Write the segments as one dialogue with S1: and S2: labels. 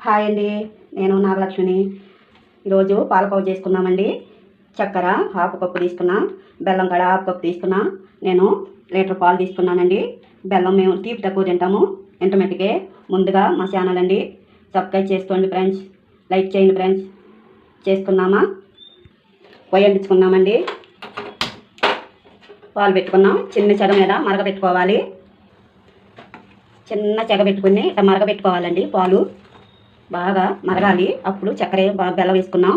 S1: Hi అండి, నేను నాగలక్ష్మిని. ఈరోజు పాలకోవ చేసుకున్నామండి. చక్కెర హాఫ్ కప్పు తీసుకున్నా, బెల్లం కూడా హాఫ్ కప్పు తీసుకున్నా. నేను లీటర్ పాలు తీసుకున్నానండి. బెల్లం మేము తీపి తక్కువ తింటాము. ఇంటర్మీడియట్కే ముందుగా మా ఛానల్ అండి సబ్స్క్రైబ్ చేసుకోండి ఫ్రెండ్స్, లైక్ చేయండి ఫ్రెండ్స్. చేసుకున్నామా, పొయ్యి అంటించుకున్నామండి. పాలు పెట్టుకున్నాం. చిన్న చెగ మీద మరగపెట్టుకోవాలి. చిన్న చెగ పెట్టుకుని ఇట్లా మరగపెట్టుకోవాలండి. పాలు బాగా మరగాలి. అప్పుడు చక్కెర బెల్లం వేసుకున్నాం.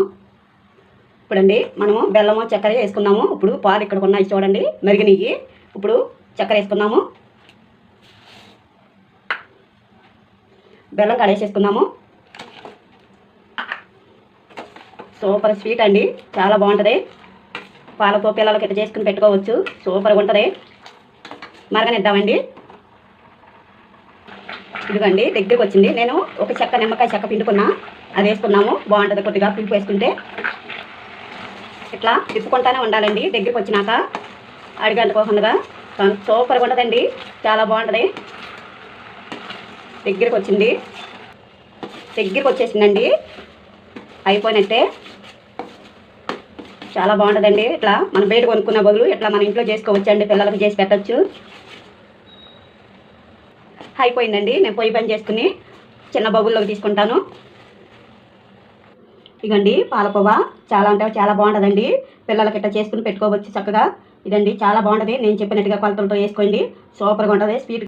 S1: ఇప్పుడండి మనము బెల్లము చక్కెర వేసుకున్నాము. ఇప్పుడు పాలు ఇక్కడ ఉన్నాయి చూడండి, మరిగినవి. ఇప్పుడు చక్కెర వేసుకున్నాము. బెల్లం కడేసేసుకున్నాము. సూపర్ స్వీట్ అండి, చాలా బాగుంటుంది. పాలతో పిల్లలకి ఇట్లా చేసుకుని పెట్టుకోవచ్చు. సూపర్గా ఉంటుంది. మరగనిద్దామండి. ఇదిగండి దగ్గరికి వచ్చింది. నేను ఒక చెక్క నిమ్మకాయ చెక్క పిండుకున్నా, అది వేసుకున్నాము. బాగుంటుంది. కొద్దిగా పిలుపు వేసుకుంటే ఇట్లా తిప్పుకుంటానే ఉండాలండి. దగ్గరికి వచ్చినాక అడిగంటుకోకుండా సూపర్గా ఉంటుందండి, చాలా బాగుంటుంది. దగ్గరికి వచ్చింది, దగ్గరికి వచ్చేసిందండి. అయిపోయినట్టే. చాలా బాగుంటుందండి. ఇట్లా మనం బయట కొనుక్కున్న బదులు ఇట్లా మన ఇంట్లో చేసుకోవచ్చు అండి. పిల్లలకు చేసి పెట్టచ్చు. అయిపోయిందండి. నేను పొయ్యి పని చేసుకుని చిన్న బౌల్లోకి తీసుకుంటాను. ఇదండి పాలకోవా, చాలా అంటే చాలా బాగుంటుందండి. పిల్లలకి ఇట్లా చేసుకుని పెట్టుకోవచ్చు చక్కగా. ఇదండి చాలా బాగుంటుంది. నేను చెప్పినట్టుగా కొలతలతో వేసుకోండి. సూపర్గా ఉంటుంది. స్వీట్